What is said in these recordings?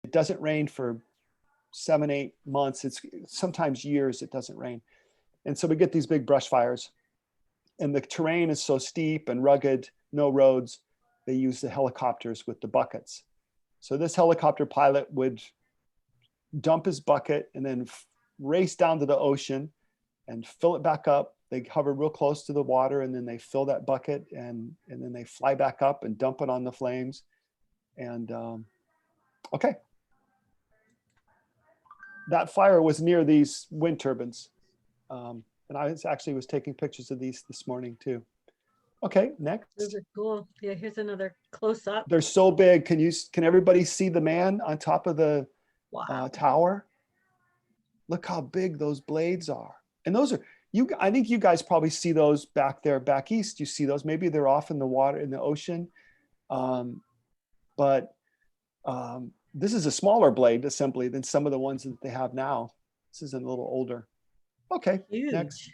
it doesn't rain for 7, 8 months. It's sometimes years it doesn't rain. And so we get these big brush fires, and the terrain is so steep and rugged, no roads. They use the helicopters with the buckets. So this helicopter pilot would dump his bucket and then race down to the ocean and fill it back up. They hover real close to the water, and then they fill that bucket, and then they fly back up and dump it on the flames. And okay. That fire was near these wind turbines. And I actually was taking pictures of these this morning too. Okay, next. Those are cool. Yeah, here's another close up. They're so big. Can everybody see the man on top of the tower? Look how big those blades are. And those are, I think you guys probably see those back there, back east. You see those, maybe they're off in the water, in the ocean. But this is a smaller blade assembly than some of the ones that they have now. This is a little older. Okay, huge. Next.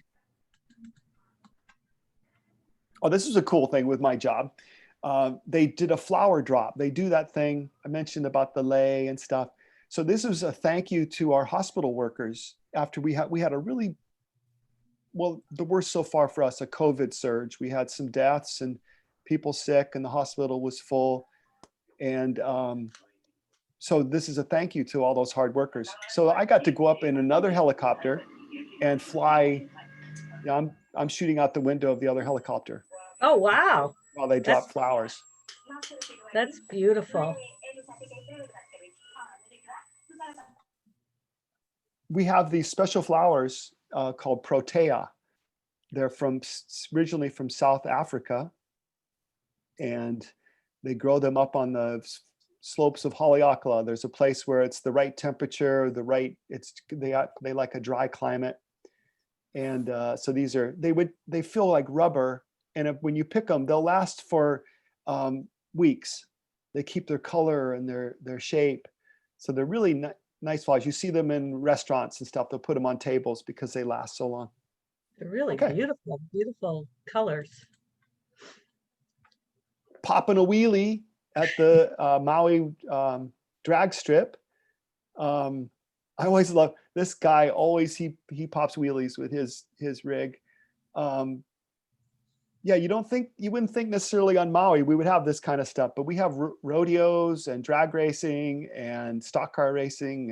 Oh, this is a cool thing with my job. They did a flower drop. They do that thing I mentioned about the lei and stuff. So this was a thank you to our hospital workers after we had a really, well, the worst so far for us, a COVID surge. We had some deaths and people sick, and the hospital was full. And so this is a thank you to all those hard workers. So I got to go up in another helicopter and fly. I'm shooting out the window of the other helicopter. Oh, wow. While they drop flowers. That's beautiful. We have these special flowers called protea. They're originally from South Africa, and they grow them up on the slopes of Haleakala. There's a place where it's the right temperature, they like a dry climate. And so they feel like rubber. And when you pick them, they'll last for weeks. They keep their color and their shape. So they're really nice flowers. You see them in restaurants and stuff. They'll put them on tables because they last so long. They're really beautiful, beautiful colors. Popping a wheelie at the Maui drag strip. I always love this guy. Always he pops wheelies with his rig. Yeah, you wouldn't think necessarily on Maui we would have this kind of stuff, but we have rodeos and drag racing and stock car racing.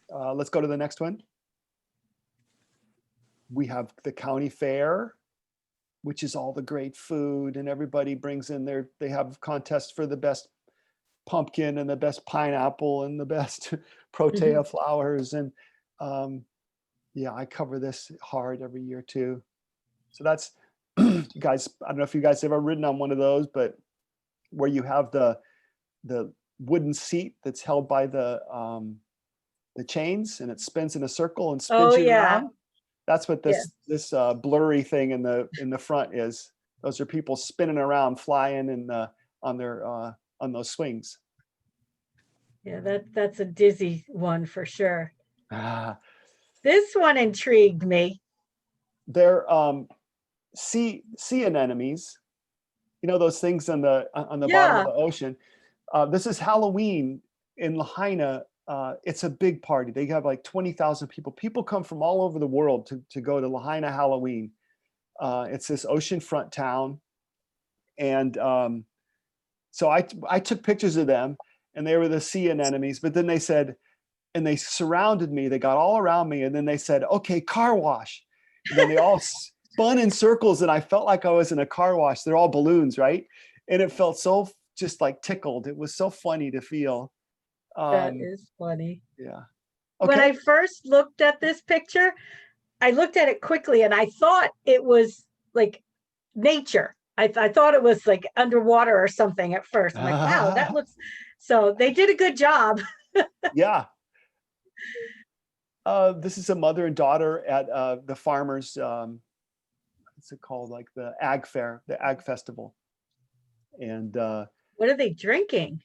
And let's go to the next one. We have the county fair, which is all the great food, and everybody brings in they have contests for the best pumpkin and the best pineapple and the best protea flowers. And yeah, I cover this hard every year too. So that's, you guys, I don't know if you guys have ever ridden on one of those, but where you have the wooden seat that's held by the chains, and it spins in a circle and spins you around. That's what this blurry thing in the front is. Those are people spinning around, flying on those swings. Yeah, that's a dizzy one for sure. This one intrigued me. They're sea anemones. You know those things on the bottom of the ocean. This is Halloween in Lahaina. It's a big party. They have like 20,000 people. People come from all over the world to go to Lahaina Halloween. It's this oceanfront town. And so I took pictures of them, and they were the sea anemones. But then they said, and they surrounded me. They got all around me. And then they said, okay, car wash. And then they all spun in circles, and I felt like I was in a car wash. They're all balloons, right? And it felt so just like tickled. It was so funny to feel. That is funny. Yeah. Okay. When I first looked at this picture, I looked at it quickly, and I thought it was like nature. I thought it was like underwater or something at first. I'm like, wow, that looks, so they did a good job. Yeah. This is a mother and daughter at the farmers, what's it called? Like the ag fair, the ag festival. And what are they drinking?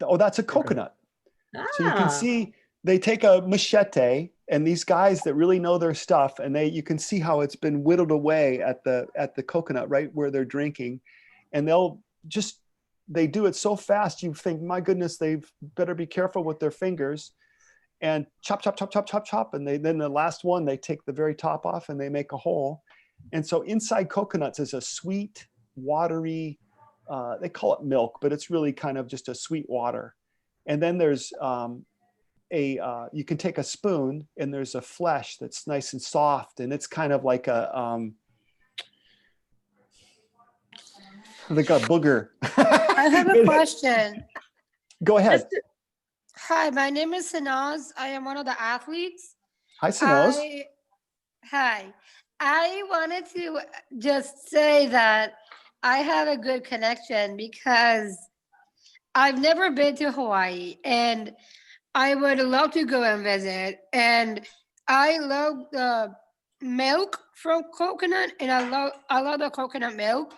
Oh, that's a coconut. So you can see they take a machete, and these guys that really know their stuff, and you can see how it's been whittled away at the coconut right where they're drinking, and they'll just they do it so fast, you think, my goodness, they better be careful with their fingers, and chop, chop, chop, chop, chop, chop. And then the last one, they take the very top off and they make a hole. And so inside coconuts is a sweet, watery, they call it milk, but it's really kind of just a sweet water. And then there's you can take a spoon and there's a flesh that's nice and soft. And it's kind of like a booger. I have a question. Go ahead. Hi, my name is Sanaz. I am one of the athletes. Hi, Sanaz. Hi. I wanted to just say that I have a good connection because I've never been to Hawaii and I would love to go and visit. And I love the milk from coconut, and I love the coconut milk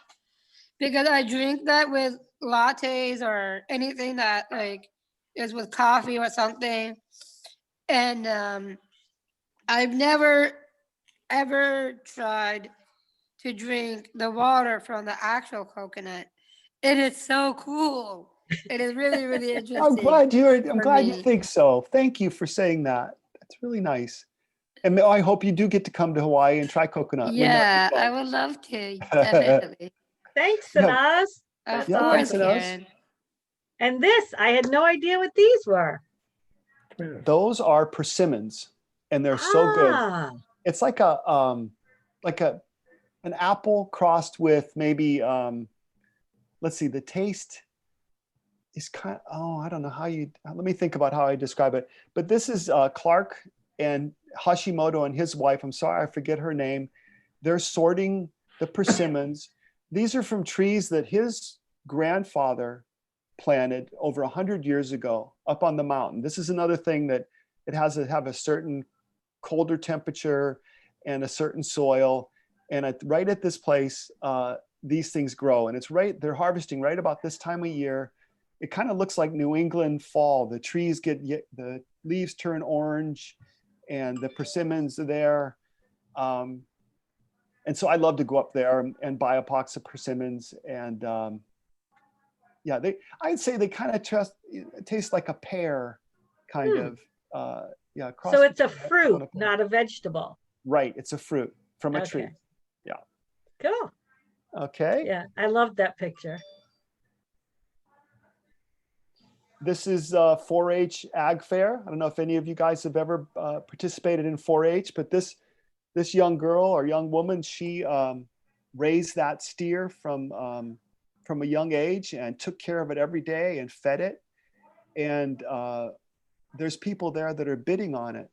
because I drink that with lattes or anything that like is with coffee or something. And I've never ever tried to drink the water from the actual coconut. It is so cool. It is really, really interesting. I'm glad you think so. Thank you for saying that. That's really nice. And I hope you do get to come to Hawaii and try coconut. Yeah, I would love to. Definitely. Thanks, Sanaz. Of Yeah, course, thanks, Sanaz. Karen. And this, I had no idea what these were. Those are persimmons, and they're so good. Ah, It's like an apple crossed with maybe let's see, the taste is kind of, I don't know how let me think about how I describe it. But this is Clark and Hashimoto and his wife. I'm sorry, I forget her name. They're sorting the persimmons. These are from trees that his grandfather planted over 100 years ago up on the mountain. This is another thing that it has to have a certain colder temperature and a certain soil. And right at this place, these things grow. And they're harvesting right about this time of year. It kind of looks like New England fall. The trees the leaves turn orange and the persimmons are there. And so I love to go up there and buy a box of persimmons. And I'd say they kind of taste like a pear kind of. so it's a fruit, not a vegetable. Right, it's a fruit from a tree. Yeah. Cool. Okay. Yeah, I love that picture. This is 4-H Ag Fair. I don't know if any of you guys have ever participated in 4-H, but this young girl or young woman, she raised that steer from a young age and took care of it every day and fed it. And there's people there that are bidding on it.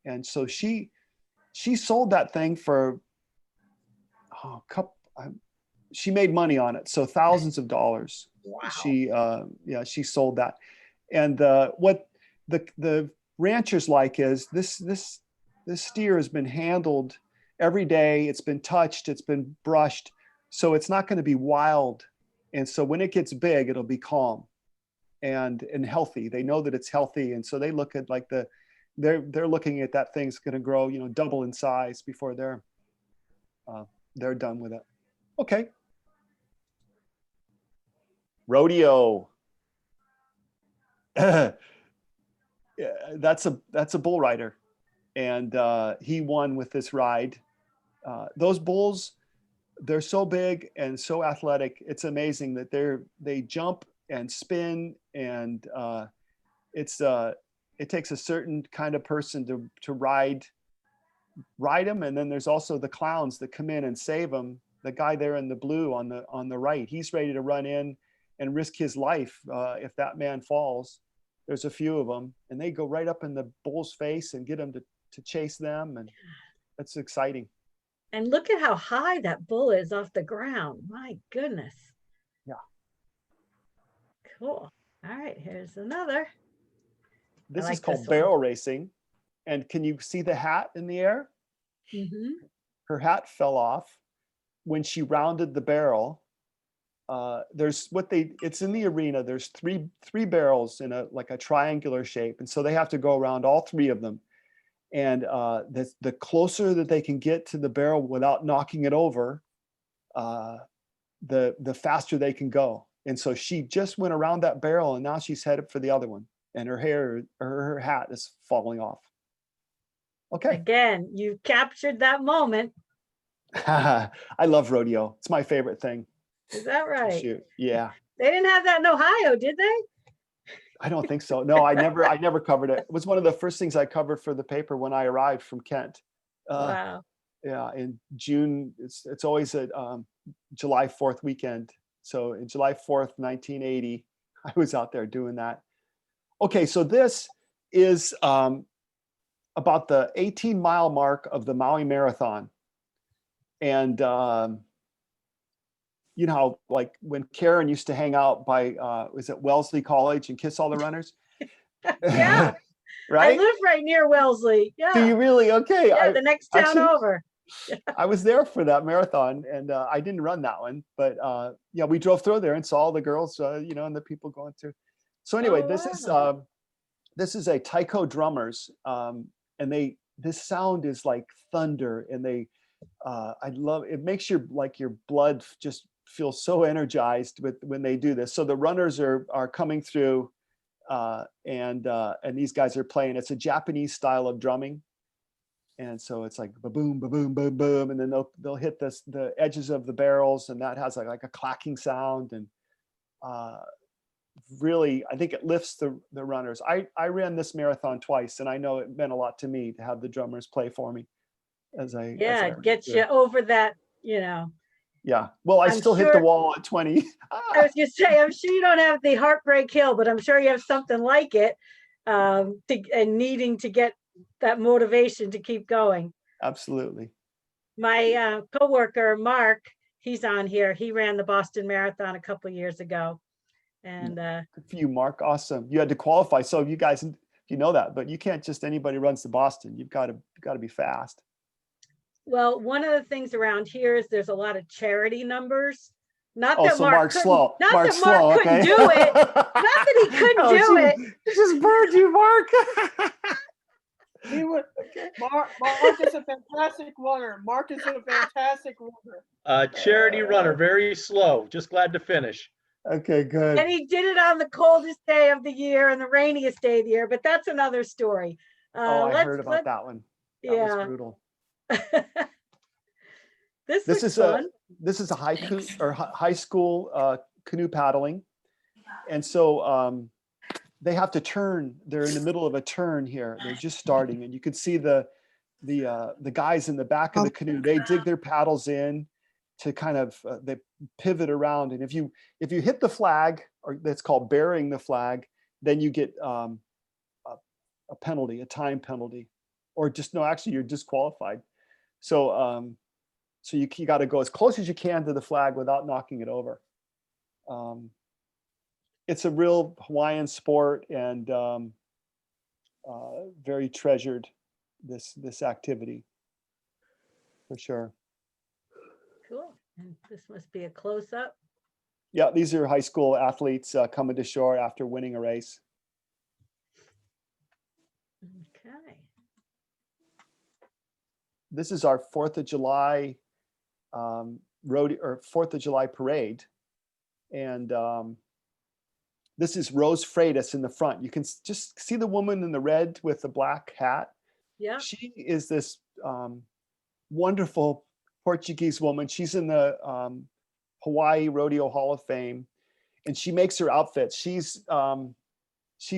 And so she sold that thing for she made money on it. So thousands of dollars. Wow. She sold that. And what the ranchers like is this steer has been handled every day. It's been touched, it's been brushed. So it's not going to be wild. And so when it gets big, it'll be calm and healthy. They know that it's healthy. And so they look at like they're looking at that thing's going to grow, double in size before they're done with it. Okay. Rodeo. That's a bull rider. And he won with this ride. Those bulls, they're so big and so athletic. It's amazing that they jump and spin, and it takes a certain kind of person to ride them. And then there's also the clowns that come in and save them. The guy there in the blue on the right, he's ready to run in and risk his life if that man falls. There's a few of them, and they go right up in the bull's face and get him to chase them, and that's exciting. And look at how high that bull is off the ground. My goodness. Yeah. Cool. All right, here's another. This is called barrel racing. And can you see the hat in the air? Mm-hmm. Her hat fell off when she rounded the barrel. It's in the arena. There's three barrels in a triangular shape. And so they have to go around all three of them. And the closer that they can get to the barrel without knocking it over, the faster they can go. And so she just went around that barrel, and now she's headed for the other one. And her hat is falling off. Okay. Again, you captured that moment. I love rodeo. It's my favorite thing. Is that right? Shoot. Yeah. They didn't have that in Ohio, did they? I don't think so. No, I never covered it. It was one of the first things I covered for the paper when I arrived from Kent. Wow. Yeah, in June, it's always a July 4th weekend. So in July 4th, 1980, I was out there doing that. Okay, so this is about the 18-mile mark of the Maui Marathon. And you know how, like, when Karen used to hang out by, was it Wellesley College and kiss all the runners? Yeah. Right? I live right near Wellesley. Yeah. Do you really? Okay. Yeah, the next town over. I was there for that marathon, and I didn't run that one, but yeah, we drove through there and saw all the girls, you know, and the people going through. So anyway, this is a taiko drummers, and this sound is like thunder, and I love it. Makes your blood just feel so energized when they do this. So the runners are coming through, and these guys are playing. It's a Japanese style of drumming. And so it's like ba-boom, ba-boom, boom, boom, and then they'll hit the edges of the barrels, and that has like a clacking sound, and really, I think it lifts the runners. I ran this marathon twice, and I know it meant a lot to me to have the drummers play for me as I get you over that, you know. Yeah. Well, I still hit the wall at 20. I was gonna say, I'm sure you don't have the Heartbreak Hill, but I'm sure you have something like it, and needing to get that motivation to keep going. Absolutely. My coworker Mark, he's on here. He ran the Boston Marathon a couple of years ago, and good for you, Mark. Awesome. You had to qualify, so you guys, you know that, but you can't just anybody runs to Boston. You've got to be fast. Well, one of the things around here is there's a lot of charity numbers. Not that so Mark couldn't, slow. Not Mark's that Mark slow, couldn't okay. do it. Not that he couldn't do it. He just burned you, Mark. He would. Mark is a fantastic runner. Mark is a fantastic runner. Charity runner, very slow. Just glad to finish. Okay, good. And he did it on the coldest day of the year and the rainiest day of the year, but that's another story. I heard about that one. That was brutal. This is fun. This is a high school canoe paddling, and so they have to turn. They're in the middle of a turn here. They're just starting, and you can see the guys in the back of the canoe. They dig their paddles in to kind of they pivot around, and if you hit the flag, or that's called burying the flag, then you get a penalty, a time penalty, or actually you're disqualified. So so you got to go as close as you can to the flag without knocking it over. It's a real Hawaiian sport, and very treasured, this activity, for sure. Cool. And this must be a close-up. Yeah, these are high school athletes coming to shore after winning a race. Okay. This is our 4th of July rodeo, or 4th of July parade, and this is Rose Freitas in the front. You can just see the woman in the red with the black hat. Yeah. She is this wonderful Portuguese woman. She's in the Hawaii Rodeo Hall of Fame, and she makes her outfits. She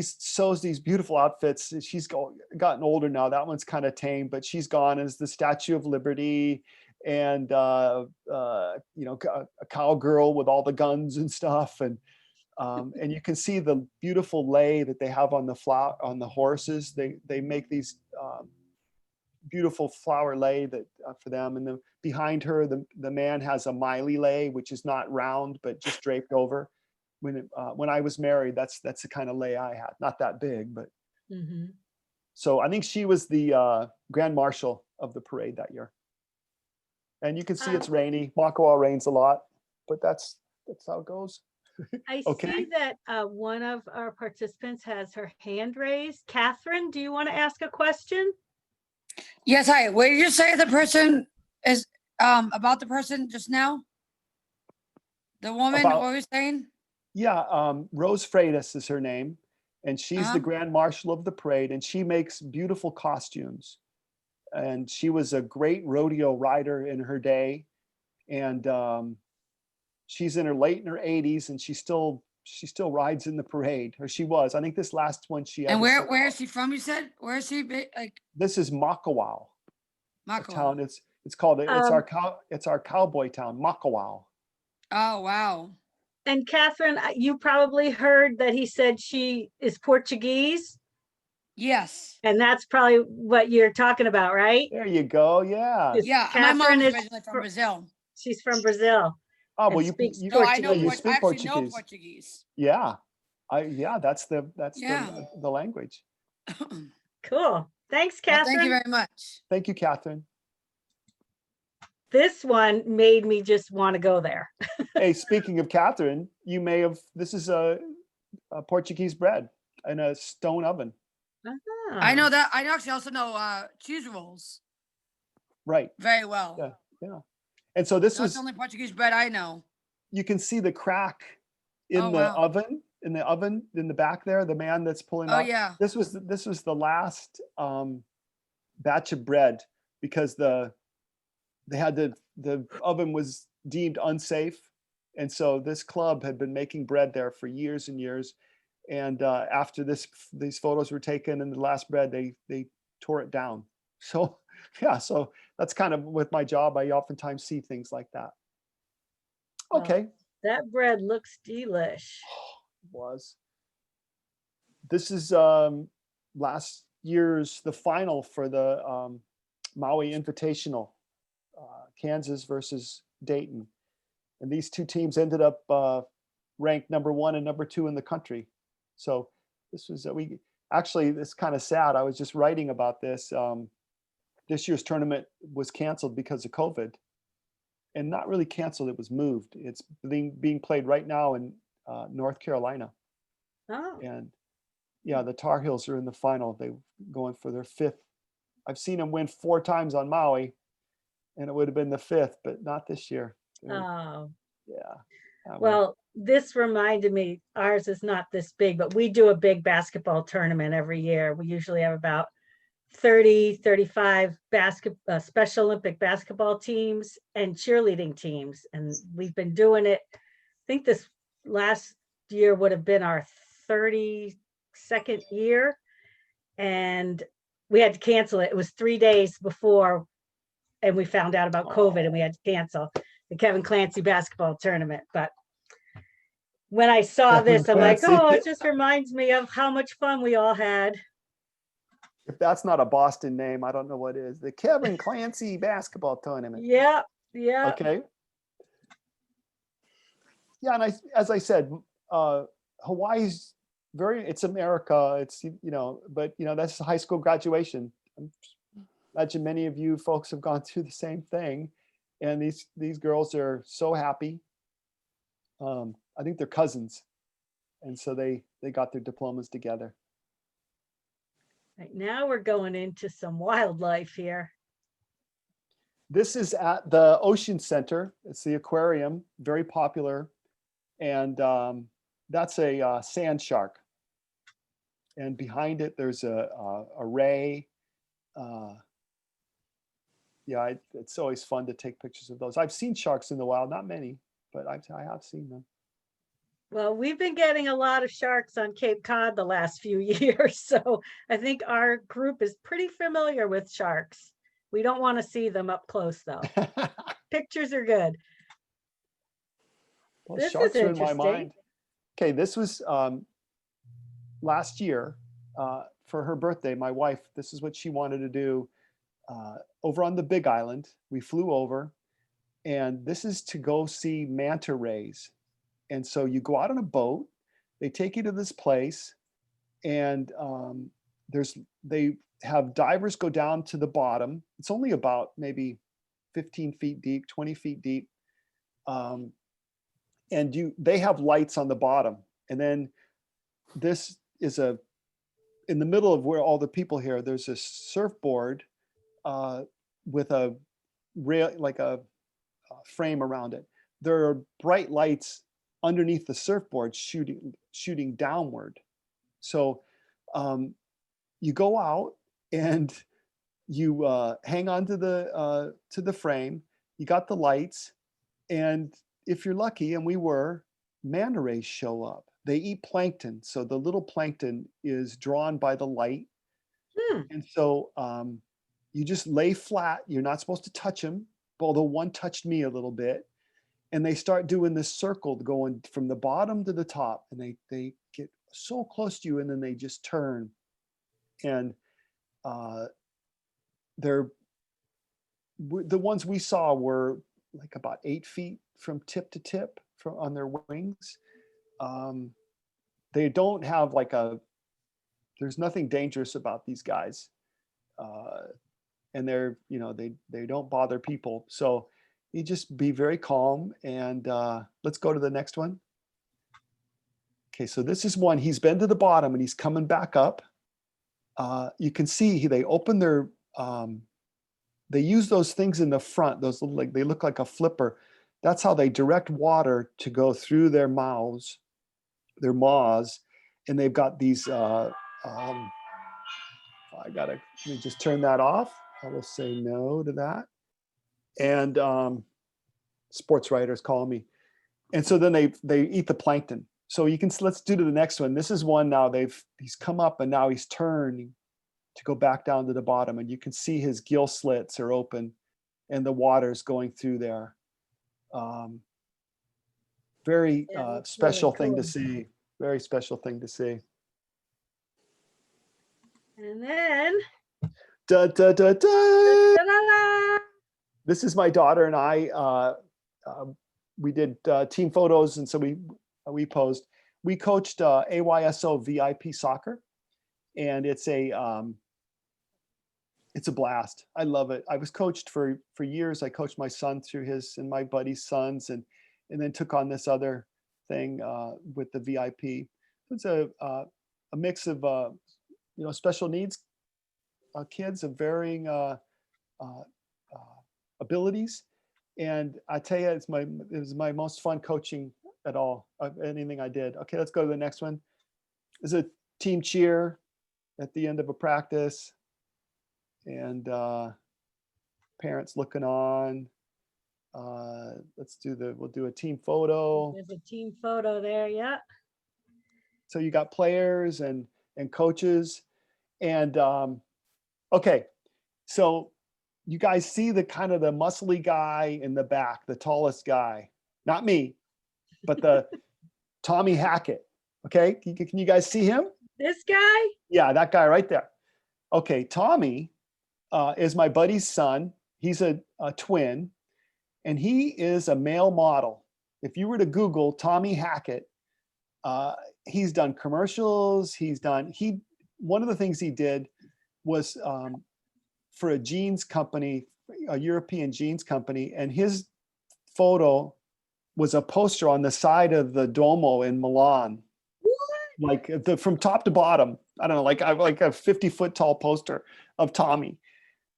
sews these beautiful outfits. She's gotten older now. That one's kind of tame, but she's gone as the Statue of Liberty, and you know, a cowgirl with all the guns and stuff, and you can see the beautiful lei that they have on the horses. They make these beautiful flower lei that for them, and behind her the man has a maili lei, which is not round but just draped over. When I was married, that's the kind of lei I had. Not that big, but so I think she was the grand marshal of the parade that year. And you can see it's rainy. Makawa rains a lot, but that's how it goes. I Okay. see that one of our participants has her hand raised. Catherine, do you want to ask a question? Yes, hi. What did you say the person is about the person just now? The woman, what were you saying? Yeah, Rose Freitas is her name, and she's the Grand Marshal of the parade, and she makes beautiful costumes. And she was a great rodeo rider in her day, and she's in her 80s, and she still rides in the parade, or she was. I think this last one she had. And where is she from? You said where is she? Like This is Makawao, a Mako. town. It's called it's our cowboy town, Makawao. Oh wow. And Catherine, you probably heard that he said she is Portuguese, Yes. and that's probably what you're talking about, right? There you go. Yeah. Is Yeah. My mom Catherine is is originally from Brazil. She's from Brazil. Oh, well, and you speaks No, I know. you Portuguese. speak I actually know Portuguese. Portuguese. Yeah. That's Yeah. the language. Cool. Thanks, Well, Catherine. thank you very much. Thank you, Catherine. This one made me just want to go there. Hey, speaking of Catherine, this is a Portuguese bread in a stone oven. I know that. I actually also know cheese rolls Right. very well. Yeah. Yeah. And so this That's was, the only Portuguese bread I know. you can see the crack in the oven, in the back there, the man that's pulling Oh out. yeah. This was the last batch of bread, because the oven was deemed unsafe. And so this club had been making bread there for years and years. And after these photos were taken and the last bread, they tore it down. So yeah, so that's kind of with my job. I oftentimes see things like that. Okay. That bread looks delish. Was. This is last year's, the final for the Maui Invitational, Kansas versus Dayton. And these two teams ended up ranked number 1 and number 2 in the country. So this was, it's kind of sad. I was just writing about this. This year's tournament was canceled because of COVID, and not really canceled. It was moved. It's being played right now in North Carolina. Oh. And yeah, the Tar Heels are in the final. They're going for their 5th. I've seen them win 4 times on Maui, and it would have been the 5th, but not this year. Oh. Yeah. Well, this reminded me, ours is not this big, but we do a big basketball tournament every year. We usually have about 30, 35 Special Olympic basketball teams and cheerleading teams. And we've been doing it. I think this last year would have been our 32nd year. And we had to cancel it. It was 3 days before, and we found out about COVID, and we had to cancel the Kevin Clancy basketball tournament. But when I saw this, I'm like, oh, it just reminds me of how much fun we all had. If that's not a Boston name, I don't know what is. The Kevin Clancy basketball tournament. Yeah. Yeah. Okay. Yeah, and as I said, Hawaii's it's America. It's, but that's high school graduation. I imagine many of you folks have gone through the same thing, and these girls are so happy. I think they're cousins, and so they got their diplomas together. Right, now we're going into some wildlife here. This is at the Ocean Center. It's the Aquarium, very popular, and that's a sand shark. And behind it, there's a ray. Yeah, it's always fun to take pictures of those. I've seen sharks in the wild, not many, but I have seen them. Well, we've been getting a lot of sharks on Cape Cod the last few years, so I think our group is pretty familiar with sharks. We don't want to see them up close, though. Pictures are good. Well, this sharks is are in my interesting. mind. Okay, this was last year for her birthday. My wife, this is what she wanted to do over on the Big Island. We flew over, and this is to go see Manta Rays. And so you go out on a boat, they take you to this place, and they have divers go down to the bottom. It's only about maybe 15 feet deep, 20 feet deep. And they have lights on the bottom. And then this is in the middle of where all the people here, there's a surfboard with a rail, like a frame around it. There are bright lights underneath the surfboard shooting downward. So you go out and you hang on to the frame. You got the lights, and if you're lucky, and we were, manta rays show up. They eat plankton, so the little plankton is drawn by the light. And so you just lay flat. You're not supposed to touch them, although one touched me a little bit. And they start doing this circle going from the bottom to the top, and they get so close to you, and then they just turn. And the ones we saw were like about 8 feet from tip to tip on their wings. They don't have there's nothing dangerous about these guys. And they're, they don't bother people. So you just be very calm, and let's go to the next one. Okay, so this is one, he's been to the bottom and he's coming back up. You can see they open their, they use those things in the front, those little, they look like a flipper. That's how they direct water to go through their mouths, their maws. And they've got these, let me just turn that off. I will say no to that. And sports writers call me. And so then they eat the plankton. So let's do to the next one. This is one now he's come up and now he's turning to go back down to the bottom, and you can see his gill slits are open and the water's going through there. Very special thing to see. Very special thing to see. And then da, da, da, da. Ta-da-da! This is my daughter and I. We did team photos, and so we posed. We coached AYSO VIP soccer, and it's a blast. I love it. I was coached for years. I coached my son through his and my buddy's sons, and then took on this other thing with the VIP. It's a mix of special needs kids of varying abilities, and I tell you, it was my most fun coaching at all of anything I did. Okay, let's go to the next one. This is a team cheer at the end of a practice, and parents looking on. We'll do a team photo. There's a team photo there, yeah. So you got players and coaches, and okay, so you guys see the kind of the muscly guy in the back, the tallest guy, not me, but the Tommy Hackett. Okay, can you guys see him? This guy? Yeah, that guy right there. Okay, Tommy is my buddy's son. He's a twin, and he is a male model. If you were to Google Tommy Hackett, he's done commercials. One of the things he did was for a jeans company, a European jeans company, and his photo was a poster on the side of the Duomo in Milan. What? Like from top to bottom. I don't know, like a 50-foot tall poster of Tommy.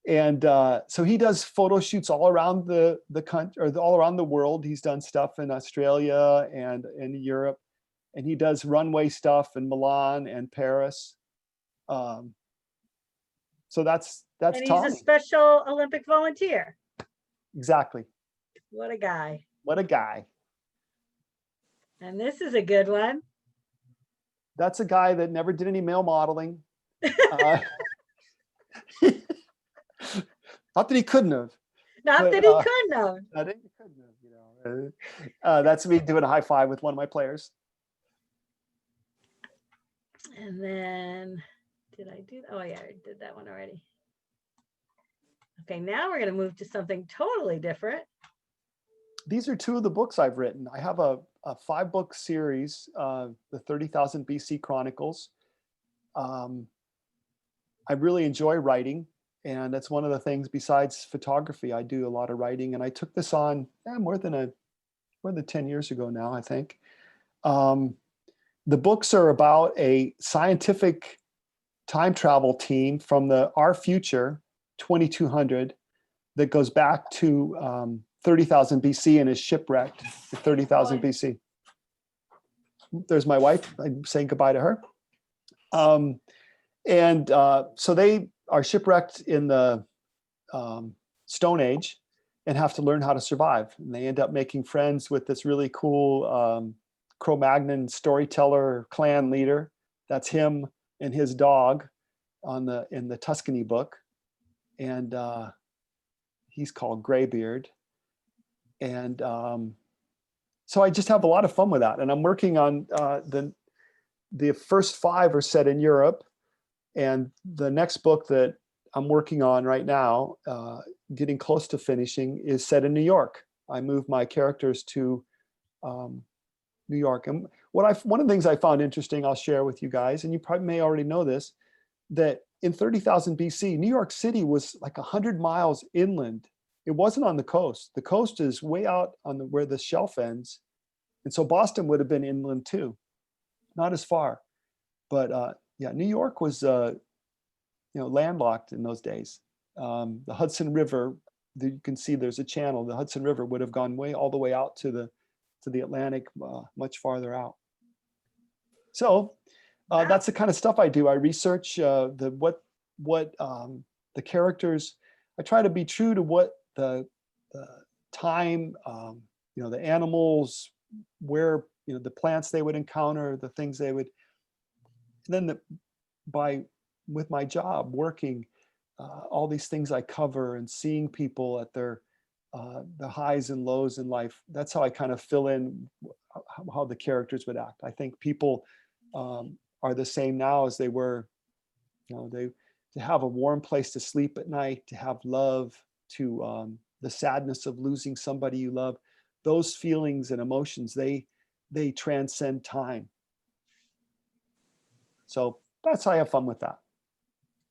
And so he does photo shoots all around the country, or all around the world. He's done stuff in Australia and in Europe, and he does runway stuff in Milan and Paris. So that's And he's Tommy. a Special Olympic volunteer. Exactly. What a guy. What a guy. And this is a good one. That's a guy that never did any male modeling. Not that he couldn't have. Not that he couldn't have. Not that he couldn't have, that's me doing a high five with one of my players. And then, did I do? Oh yeah, I did that one already. Okay, now we're going to move to something totally different. These are two of the books I've written. I have a 5-book series, the 30,000 BC Chronicles. I really enjoy writing, and that's one of the things besides photography. I do a lot of writing, and I took this on more than 10 years ago now, I think. The books are about a scientific time travel team from our future, 2200, that goes back to 30,000 BC and is shipwrecked at 30,000 BC. there's my wife. I'm saying goodbye to her. So they are shipwrecked in the Stone Age and have to learn how to survive. And they end up making friends with this really cool Cro-Magnon storyteller clan leader. That's him and his dog in the Tuscany book. And he's called Graybeard. And so I just have a lot of fun with that. And I'm working on the first 5 are set in Europe. And the next book that I'm working on right now, getting close to finishing, is set in New York. I moved my characters to New York. And one of the things I found interesting, I'll share with you guys, and you probably may already know this, that in 30,000 BC, New York City was like 100 miles inland. It wasn't on the coast. The coast is way out on where the shelf ends. And so Boston would have been inland too, not as far. But New York was landlocked in those days. The Hudson River, you can see there's a channel. The Hudson River would have gone all the way out to the Atlantic, much farther out. So that's the kind of stuff I do. I research what the characters. I try to be true to what the time, the animals, where the plants they would encounter, the things they would. And then with my job working, all these things I cover and seeing people at the highs and lows in life, that's how I kind of fill in how the characters would act. I think people are the same now as they were, to have a warm place to sleep at night, to have love, to the sadness of losing somebody you love. Those feelings and emotions, they transcend time. So that's how I have fun with that.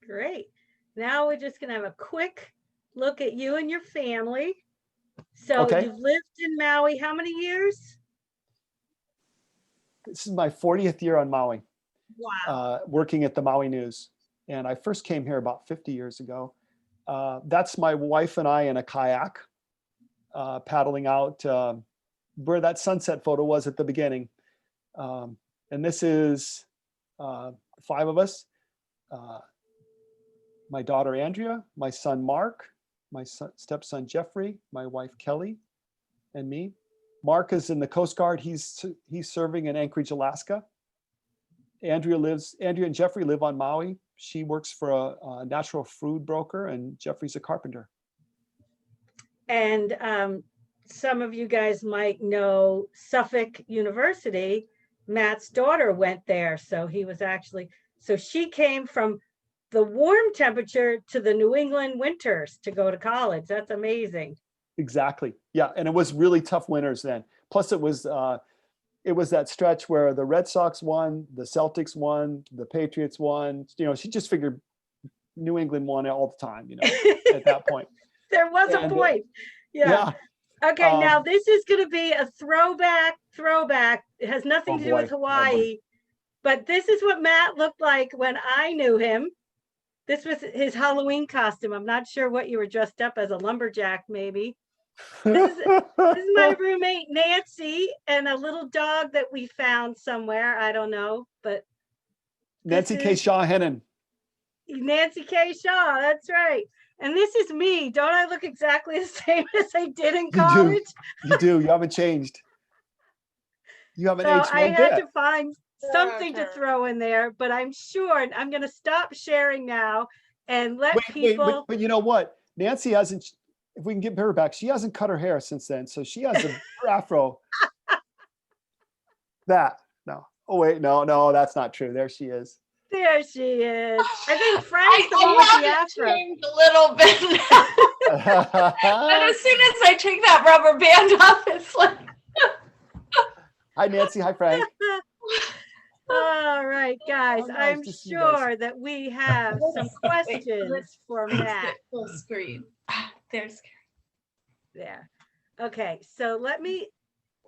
Great. Now we're just going to have a quick look at you and your family. So You've lived in Maui how many years? This is my 40th year on Maui. Wow. Working at the Maui News. And I first came here about 50 years ago. That's my wife and I in a kayak, paddling out where that sunset photo was at the beginning. And this is 5 of us. My daughter, Andrea, my son, Mark, my stepson, Jeffrey, my wife, Kelly, and me. Mark is in the Coast Guard. He's serving in Anchorage, Alaska. Andrea and Jeffrey live on Maui. She works for a natural food broker, and Jeffrey's a carpenter. And some of you guys might know Suffolk University. Matt's daughter went there. So she came from the warm temperature to the New England winters to go to college. That's amazing. Exactly. Yeah. And it was really tough winters then. Plus it was that stretch where the Red Sox won, the Celtics won, the Patriots won. She just figured New England won all the time, at that point. There was a point. Yeah. Okay. Now this is going to be a throwback. It has nothing to do with Hawaii, but this is what Matt looked like when I knew him. This was his Halloween costume. I'm not sure what you were dressed up as, a lumberjack, maybe. This is my roommate, Nancy, and a little dog that we found somewhere. I don't know, but Nancy K. Shaw Hennon. Nancy K. Shaw, that's right. And this is me. Don't I look exactly the same as I did in college? You do. You haven't changed. You haven't aged I had to find something to throw in there, but I'm sure I'm going to stop sharing now and let people. But you know what? Nancy hasn't. If we can get her back, she hasn't cut her hair since then, so she has a afro. No. Oh wait, no, that's not true. There she is. There she is. I think Frank's the one with the afro. Changed a little bit now. But as soon as I take that rubber band off, it's like. Hi, Nancy. Hi, Frank. All right, guys. I'm sure that we have some questions for Matt. Full screen. There's. There. Okay, so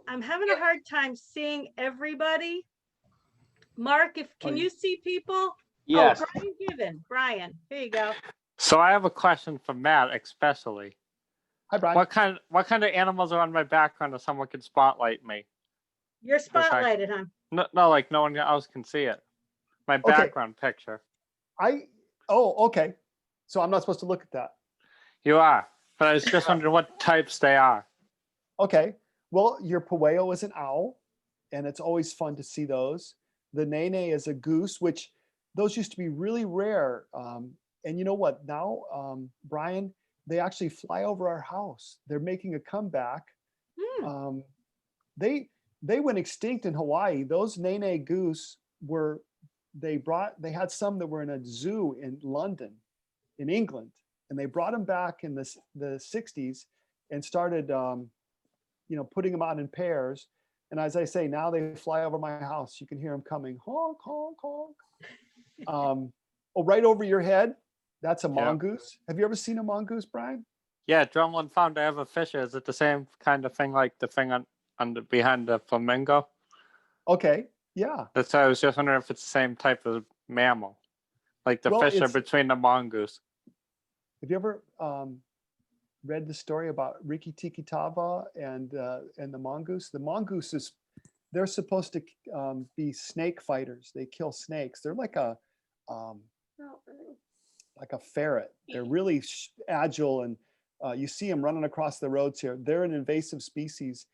I'm having a hard time seeing everybody. Mark, can you see people? Yes. Oh, Brian Given. Brian, here you go. So I have a question for Matt, especially. Hi, Brian. What kind of animals are on my background if someone could spotlight me? You're spotlighted, huh? No, like no one else can see it. My background picture. Okay. So I'm not supposed to look at that. You are, but I was just wondering what types they are. Okay. Well, your pueo is an owl, and it's always fun to see those. The nene is a goose, which those used to be really rare. And you know what? Now, Brian, they actually fly over our house. They're making a comeback. They went extinct in Hawaii. Those nene goose they had some that were in a zoo in London, in England, and they brought them back in the 60s and started, putting them out in pairs. And as I say, now they fly over my house. You can hear them coming, honk, honk, honk. Right over your head, that's a mongoose. Have you ever seen a mongoose, Brian? Yeah, Drumlin found I have a fisher. Is it the same kind of thing like the thing behind the flamingo? Okay, yeah. That's why I was just wondering if it's the same type of mammal, like the fisher between the mongoose. Have you ever read the story about Riki Tiki Tava and the mongoose? The mongooses, they're supposed to be snake fighters. They kill snakes. They're like a ferret. They're really agile, and you see them running across the roads here. They're an invasive species.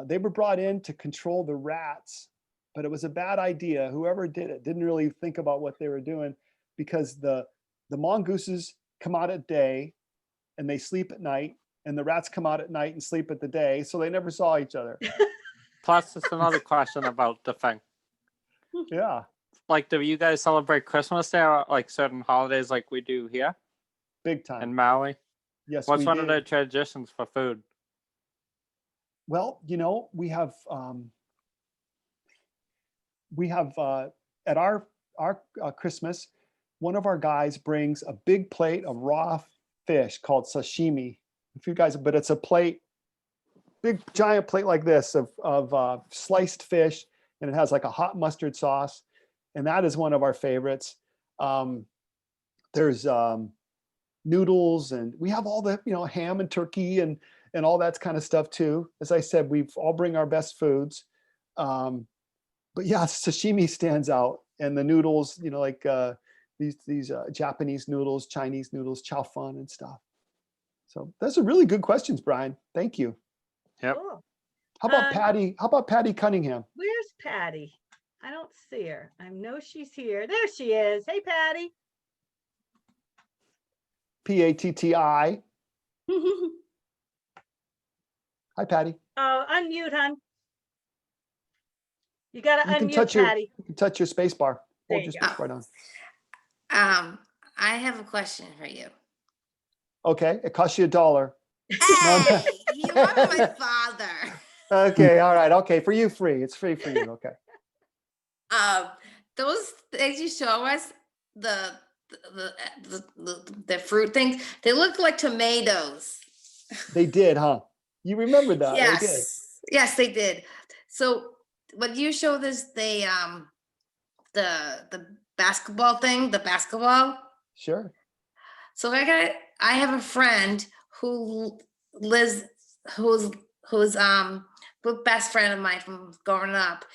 They were brought in to control the rats, but it was a bad idea. Whoever did it didn't really think about what they were doing, because the mongooses come out at day and they sleep at night, and the rats come out at night and sleep at the day, so they never saw each other. Plus, it's another question about the thing. Yeah. Like, do you guys celebrate Christmas there, like certain holidays like we do here? Big time. In Maui? Yes. What's one of the traditions for food? Well, we have at our Christmas, one of our guys brings a big plate of raw fish called sashimi. But it's a plate, big giant plate like this of sliced fish, and it has like a hot mustard sauce, and that is one of our favorites. There's noodles, and we have all the ham and turkey and all that kind of stuff too. As I said, we all bring our best foods. But yeah, sashimi stands out, and the noodles, like these Japanese noodles, Chinese noodles, chow fun and stuff. So those are really good questions, Brian. Thank you. Yep. Cool. How about Patty? How about Patty Cunningham? Where's Patty? I don't see her. I know she's here. There she is. Hey, Patty. Patti. Hi, Patty. Oh, unmute, hon. You got to unmute, Patty. You can touch your space bar. There Hold you your go. space bar down. I have a question for you. Okay, it costs you $1. Hey, you are my father. Okay, all right. Okay, for you, free. It's free for you. Okay. Those things you show us, the fruit things, they look like tomatoes. They did, huh? You remember that? Yes. They did. Yes, they did. So when you show this, the basketball thing, the basketball. Sure. So I have a friend who's the best friend of mine from growing up.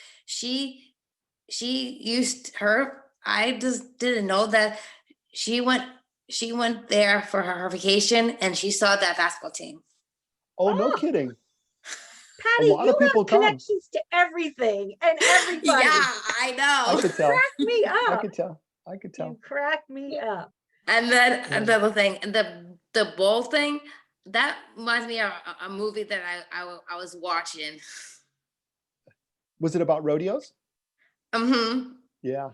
I just didn't know that she went there for her vacation, and she saw that basketball team. Oh, no kidding. Patty, A lot of people have come. connections to everything and everybody. Yeah, I know. I could tell. Crack me up. I could tell. You crack me up. And then another thing, and the bowl thing, that reminds me of a movie that I was watching. Was it about rodeos? Mm-hmm. Yeah.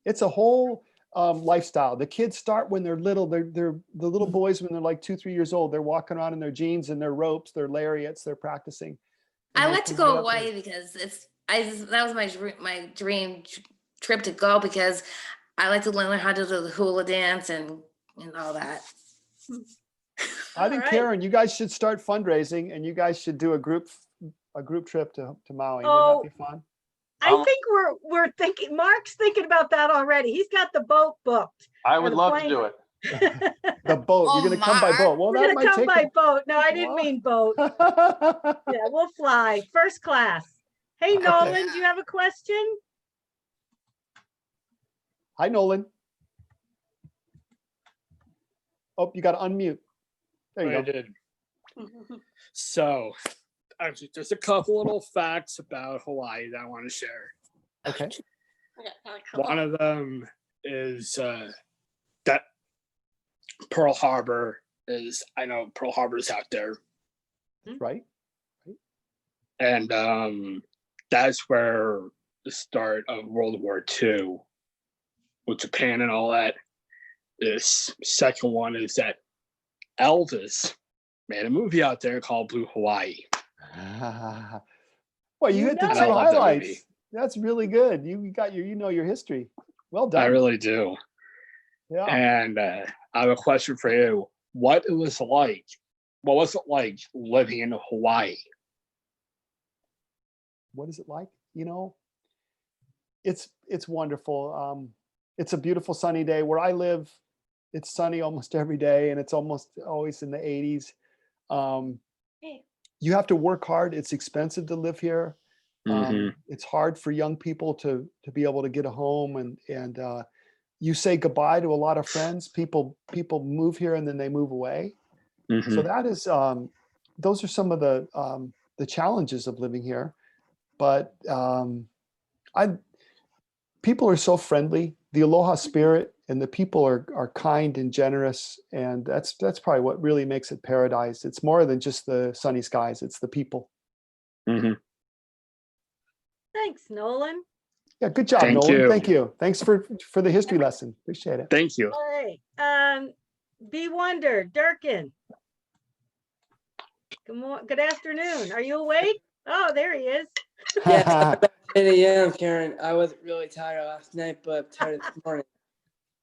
It's a whole lifestyle. The kids start when they're little. They're the little boys when they're like 2-3 years old. They're walking around in their jeans and their ropes, their lariats. They're practicing. I like to go away because that was my dream trip to go, because I like to learn how to do the hula dance and all that. I think, Karen, you guys should start fundraising, and you guys should do a group trip to Maui. Wouldn't that be fun? I think we're thinking, Mark's thinking about that already. He's got the boat booked. I would love to do it. The boat. You're going to come by boat. Well, we're going to come by boat. No, I didn't mean boat. Yeah, we'll fly first class. Hey, Nolan, do you have a question? Hi, Nolan. Oh, you got to unmute. There you I go. did. So, actually, just a couple little facts about Hawaii that I want to share. Okay. One of them is that Pearl Harbor is, I know Pearl Harbor is out there. Right. And that's where the start of World War II with Japan and all that. This second one is that Elvis made a movie out there called Blue Hawaii. Well, you hit the And two I love that highlights. movie. That's really good. You got your, you know your history. Well done. I really do. Yeah. And I have a question for you. What was it like living in Hawaii? What is it like? You know, it's wonderful. It's a beautiful sunny day. Where I live, it's sunny almost every day, and it's almost always in the 80s. You have to work hard. It's expensive to live here. It's hard for young people to be able to get a home, and you say goodbye to a lot of friends. People move here and then they move away. So that is those are some of the challenges of living here. But people are so friendly. The aloha spirit and the people are kind and generous, and that's probably what really makes it paradise. It's more than just the sunny skies; it's the people. Thanks, Nolan. Yeah, good job, Thank Nolan. you. Thank you. Thanks for the history lesson. Appreciate it. Thank you. All right. B Wonder, Durkin. Good afternoon. Are you awake? Oh, there he is. Yeah, about 10 a.m., Karen. I was really tired last night, but I'm tired this morning.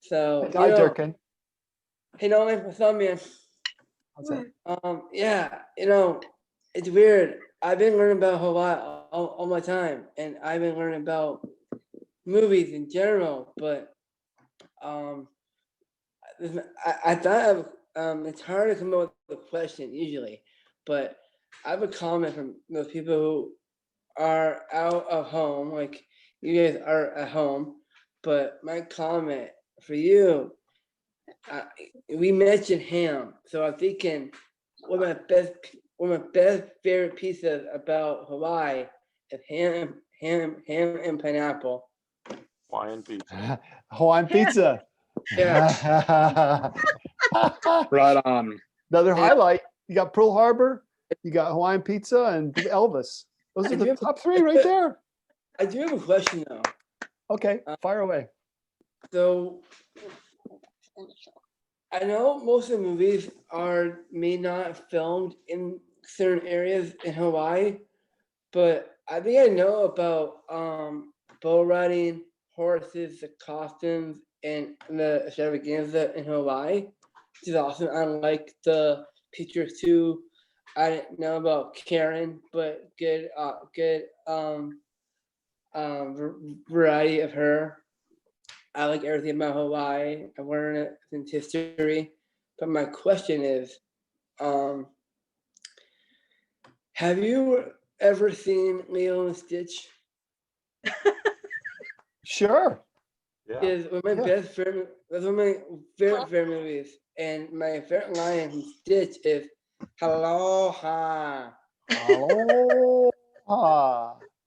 So, Hi, Durkin. Hey, Nolan, what's up, man? How's that? Yeah, it's weird. I've been learning about Hawaii all my time, and I've been learning about movies in general, but I thought it's hard to come up with a question usually, but I have a comment from those people who are out of home, like you guys are at home, but my comment for you, we mentioned ham, so I'm thinking one of my best favorite pieces about Hawaii is ham and pineapple. Hawaiian pizza. Hawaiian pizza. Yeah. Right on. Another highlight. You got Pearl Harbor, you got Hawaiian pizza, and Elvis. Those are the top three right there. I do have a question though. Okay, fire away. So I know most of the movies may not filmed in certain areas in Hawaii, but I think I know about bull riding, horses, the costumes, and the extravaganza in Hawaii, which is awesome. I like the pictures too. I didn't know about Karen, but good variety of her. I like everything about Hawaii. I learned it since history. But my question is, have you ever seen Lilo and Stitch? Sure. Yeah. Is one of my best favorite. That's one of my favorite movies. And my favorite line from Stitch is "Aloha." Aloha.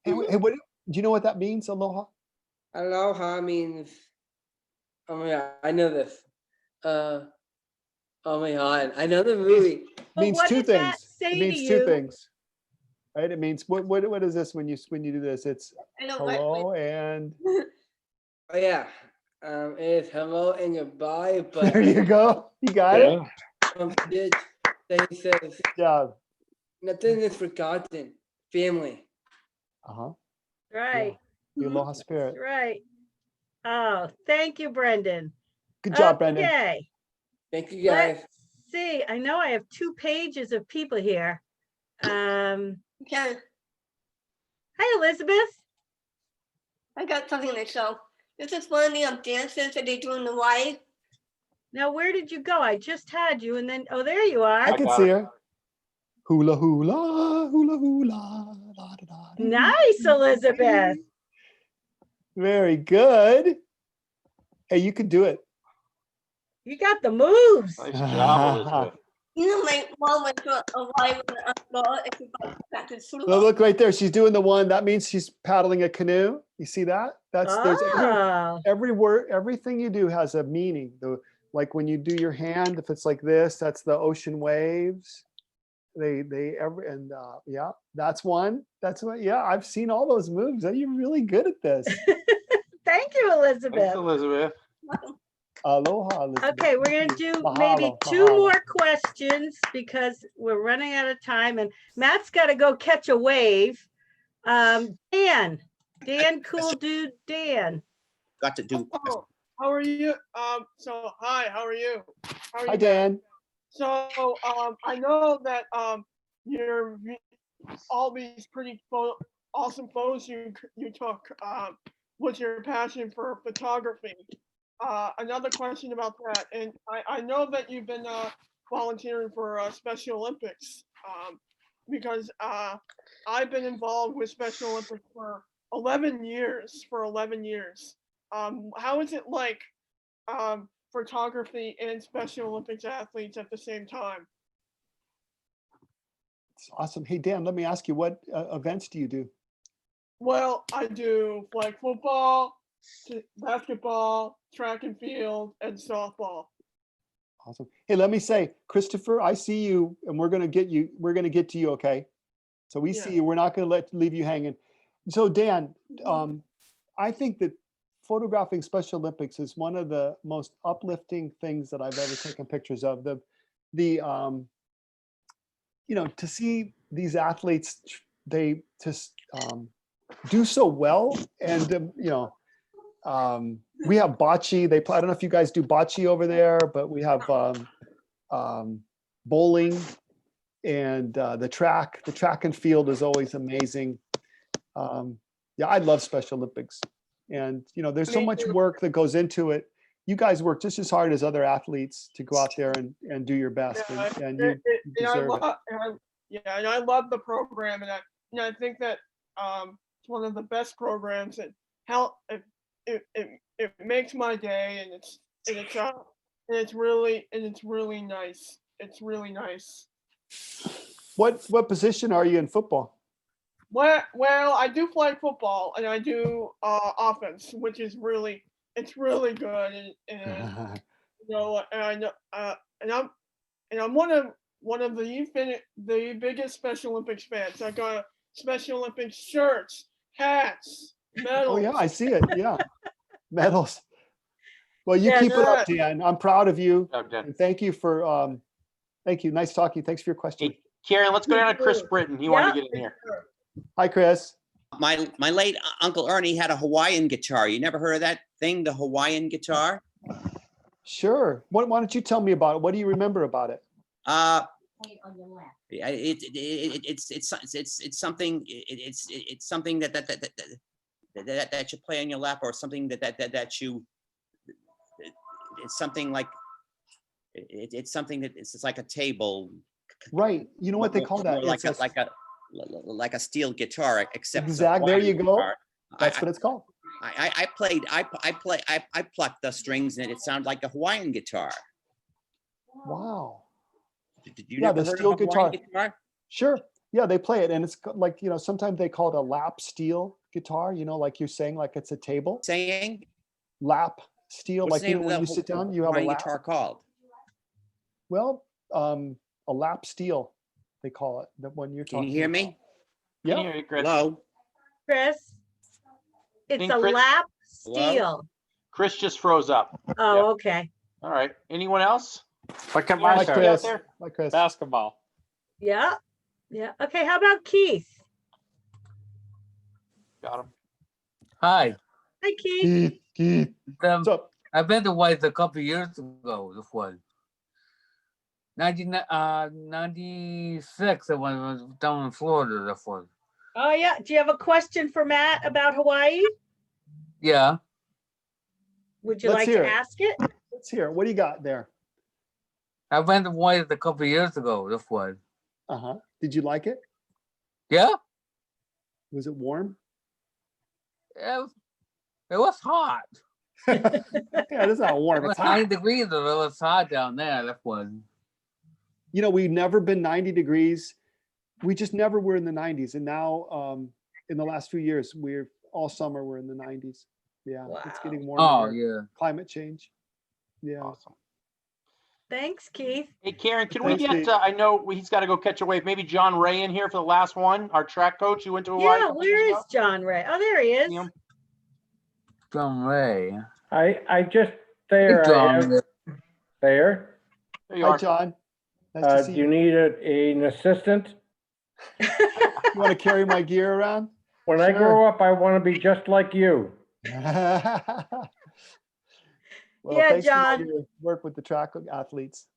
Hey, what do you know what that means? Aloha. Aloha means. Oh my god, I know this. Oh my god, I know the movie. Means what two did that things. say It means to two you? things. Right? It means what is this when you do this? It's I know hello and Oh yeah, it's hello and goodbye. But there you go. You got it. Stitch, then he says, Good job. nothing is forgotten. Family. Right. The aloha spirit. Right. Oh, thank you, Brendan. Good job, Brendan. Okay. Thank you, guys. Let's see. I know I have 2 pages of people here. Okay, Hi, Elizabeth. I got something to show. This is one of the dances that they do in Hawaii. Now, where did you go? I just had you, and then, oh, there you are. I can see her. Hula hula, hula hula. Nice, Elizabeth. Very good. Hey, you can do it. You got the moves. Nice job, Elizabeth. You make moments of life Well, look right there. She's doing the one. That means she's paddling a canoe. You see that? There's every word, everything you do has a meaning. Like when you do your hand, if it's like this, that's the ocean waves. Yeah, that's one. That's what. Yeah, I've seen all those moves. You're really good at this. Thank you, Elizabeth. Thanks, Elizabeth. Aloha, Elizabeth. Okay, we're gonna do maybe Mahalo, two mahalo. more questions because we're running out of time, and Matt's got to go catch a wave. Dan, cool dude, Dan. Got to do. Oh, how are you? So hi, how are you? How are you Hi, Dan. So I know that you're all these pretty awesome photos you took with your passion for photography. Another question about that, and I know that you've been volunteering for Special Olympics because I've been involved with Special Olympics for 11 years. How is it like photography and Special Olympics athletes at the same time? It's awesome. Hey, Dan, let me ask you, what events do you do? Well, I do flag football, basketball, track and field, and softball. Awesome. Hey, let me say, Christopher, I see you, and we're gonna get to you, okay? So we see you. We're not gonna leave you hanging. So Dan, I think that photographing Special Olympics is one of the most uplifting things that I've ever taken pictures of. To see these athletes, they just do so well, and we have bocce. I don't know if you guys do bocce over there, but we have bowling, and the track and field is always amazing. Yeah, I love Special Olympics, and there's so much work that goes into it. You guys work just as hard as other athletes to go out there and do your best, and you deserve it. And I love the program, and I think that it's one of the best programs, and how it makes my day, and it's really nice. It's really nice. What position are you in football? Well, I do flag football, and I do offense, which is really good, and I'm one of the biggest Special Olympics fans. I got Special Olympics shirts, hats, medals. Oh yeah, I see it. Yeah, medals. Well, you keep it up, Dan. I'm proud of you. And thank you for thank you. Nice talking. Thanks for your question. Hey, Karen, let's go down to Chris Britton. He wanted to get in here. Hi, Chris. My late Uncle Ernie had a Hawaiian guitar. You never heard of that thing, the Hawaiian guitar? Sure. Why don't you tell me about it? What do you remember about it? It's something. It's something that you play on your lap, or something that you. It's something like. It's something that it's like a table. Right. You know what they call that? Like a steel guitar, except exactly. There you go. Guitar. That's what it's called. I plucked the strings, and it sounded like a Hawaiian guitar. Wow. Did you never the heard steel of a Hawaiian guitar? Sure. Yeah, they play it, and it's like sometimes they call it a lap steel guitar. Like you're saying, like it's a table. Saying. Lap steel, What's like when you sit down, you have a lap guitar called. Well, a lap steel, they call it. The one you're talking. Can you hear me? Yeah. Can you hear me, Chris? Hello. Chris, it's a lap steel. Chris just froze up. Oh, okay. All right. Anyone else? Look at my my Chris. Chris. Basketball. Yeah. Yeah. Okay. How about Keith? Got him. Hi. Hi, Keith. Keith. What's up? I've been to Hawaii a couple of years ago. The one. 1996. I was down in Florida. The one. Oh yeah. Do you have a question for Matt about Hawaii? Yeah. Would you like to ask it? Let's hear it. What do you got there? I went to Hawaii a couple of years ago. The one. Did you like it? Yeah. Was it warm? It was hot. Yeah, it's not warm. It was It's hot. 90 degrees, but it was hot down there. That was. You know, we've never been 90 degrees. We just never were in the 90s. And now, in the last few years, we're all summer we're in the 90s. Yeah, it's getting warmer. Oh, here. yeah. Climate change. Yeah. Awesome. Thanks, Keith. Hey, Karen, can we Thanks, get, Pete. I know he's got to go catch a wave. Maybe John Ray in here for the last one, our track coach who went to Hawaii. a Yeah, couple years where ago? is John Ray? Oh, there he is. See him? John Ray. I just there. I have, there. There you Hi, are. John. Nice to see Do you you. need an assistant? You want to carry my gear around? When I grow up, I want to be just like you. Well, Yeah, thanks for all John. your work with the track athletes.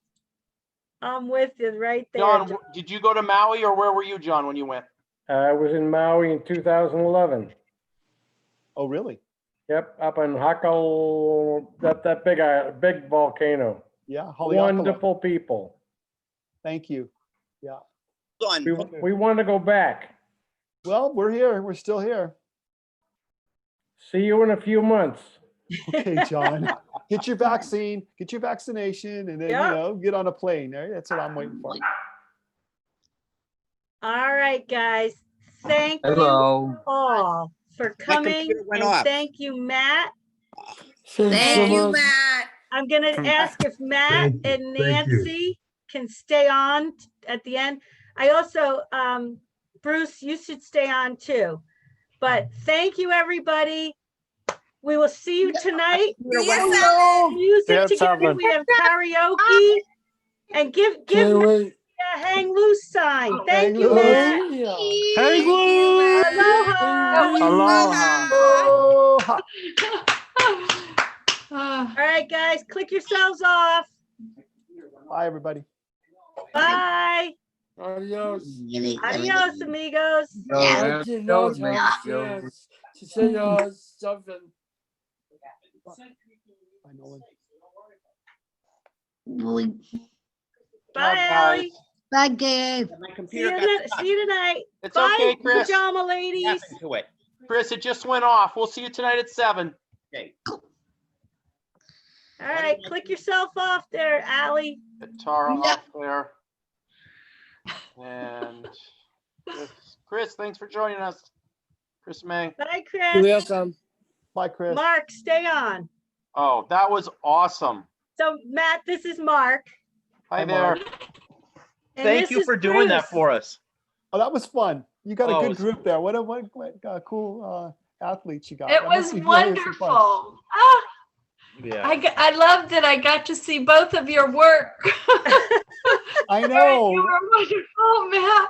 I'm with you right there. John, did you go to Maui or where were you, John, when you went? I was in Maui in 2011. Oh, really? Yep, up in Hakau, that big volcano. Yeah. Haleakala. Wonderful people. Thank you. Yeah. We want to go back. Well, we're here. We're still here. See you in a few months. Okay, John. Get your vaccine, get your vaccination, and then, Yeah. get on a plane. Right? That's what I'm waiting for. All right, guys. Thank Hello. you all for coming. computer went And off. thank you, Matt. Thank you, Matt. I'm going to ask if Matt and Nancy can stay on at the end. I also, Bruce, you should stay on too. But thank you, everybody. We will see you tonight. Music Yes, together. Evan. We have karaoke. And give Matt a hang loose sign. Thank you, Matt. Hang loose. Aloha. Aloha. All right, guys, click yourselves off. Bye, everybody. Bye. Adios. Adios, amigos. I did not have a chance to say something. Bye, Nolan. Bye, Allie. Bye, Gabe. My See computer you, got stuck. see you tonight. It's Bye, okay, Chris. pajama ladies. Happened to it. Chris, it just went off. We'll see you tonight at 7. Okay. All right, click yourself off there, Allie. Get Tara off there. And Chris, thanks for joining us. Chris May. Bye, You're Chris. welcome. Bye, Chris. Mark, stay on. Oh, that was awesome. So, Matt, this is Mark. Hi Hi, there. Mark. And Thank this you is for doing that Bruce. for us. Oh, that was fun. You got Oh, a it good was- group there. What cool athletes you got. It That was must be really some fun. wonderful. Ah, Yeah. I loved that I got to see both of your work. I know. You were wonderful, Matt.